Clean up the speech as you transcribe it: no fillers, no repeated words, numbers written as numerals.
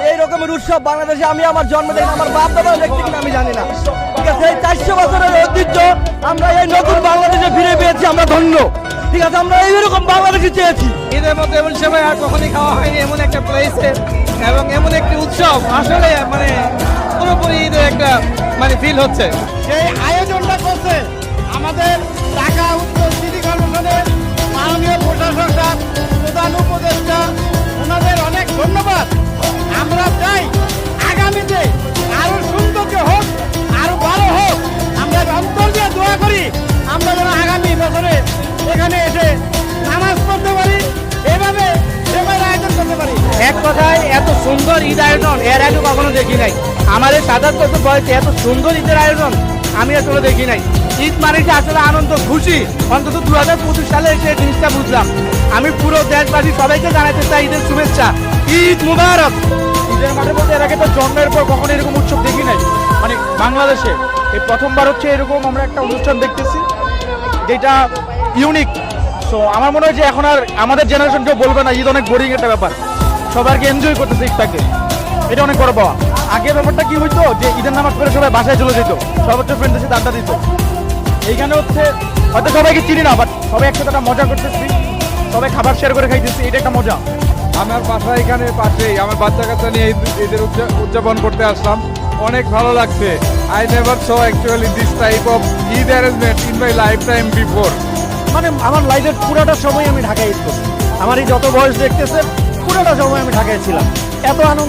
এই রকমের উৎসব বাংলাদেশে আমি আমার জন্ম থেকে আমার বাপ দাদা দেখতে কিনা আমি জানি না। ঠিক আছে, এই 400 বছরের ঐতিহ্য আমরা এই নতুন বাংলাদেশে ফিরে পেয়েছি, আমরা ধন্য। ঠিক আছে, আমরা এইরকম বাংলাদেশে চেয়েছি। ঈদের মতো এমন সময় আর কখনই খাওয়া হয়নি এমন একটা প্লেসে, এবং এমন একটি উৎসব আসলে মানে পুরোপুরি ঈদের একটা মানে ফিল হচ্ছে। সেই আয়োজনটা করছে আমাদের ঢাকা উত্তর সিটি কর্পোরেশনের মাননীয় প্রশাসক সাহেব, প্রধান উপদেষ্টা, ওনাদের অনেক ধন্যবাদ। আমরা চাই আগামীতে আরো সুন্দর হোক, আরো ভালো হোক। আমরা অন্তর দিয়ে দোয়া করি আমরা যেন আগামী বছরে এখানে এসে নামাজ পড়তে পারি, এভাবে সেবার আয়োজন করতে পারি। এক কথায় এত সুন্দর ঈদ আয়োজন এর আগে কখনো দেখি নাই। আমাদের 7 বছর বয়সে এত সুন্দর ঈদের আয়োজন আমি আসলে দেখি নাই। ঈদ মানে যে আসলে আনন্দ খুশি, অন্তত 2025 সালে এসে এই জিনিসটা বুঝলাম। আমি পুরো দেশবাসী সবাইকে জানাতে চাই ঈদের শুভেচ্ছা, ঈদ মুবারক। ঈদের মাঠে বলতে এর আগে তো জন্মের পর কখনো এরকম উৎসব দেখি নাই, মানে বাংলাদেশে এই প্রথমবার হচ্ছে এরকম আমরা একটা অনুষ্ঠান দেখতেছি যেটা ইউনিক। সো আমার মনে হয় যে এখন আর আমাদের জেনারেশন কেউ বলবে না ঈদ অনেক বোরিং একটা ব্যাপার, সবাইকে এনজয় করতেছে ঈদটাকে, এটা অনেক বড় পাওয়া। আগে ব্যাপারটা কি হইতো যে ঈদের নামাজ পড়ে সবাই বাসায় চলে যেত, সর্বোচ্চ ফ্রেন্ডের সাথে আড্ডা দিত। এইখানে হচ্ছে হয়তো সবাইকে চিনি না, বাট সবাই একসাথে একটা মজা করতেছি, সবাই খাবার শেয়ার করে খাইতেছি, এটা একটা মজা। আমার বাসা এখানে পাশেই, আমার বাচ্চা কাচ্চা নিয়ে ঈদের উদযাপন করতে আসলাম, অনেক ভালো লাগছে। I never so actually this type of Eid arrangement in my life time before. মানে আমার লাইফের পুরোটা সময় আমি ঢাকায় ঈদ করছি, আমার এই যত বয়স দেখতেছে পুরোটা সময় আমি ঢাকায় ছিলাম, এত আনন্দ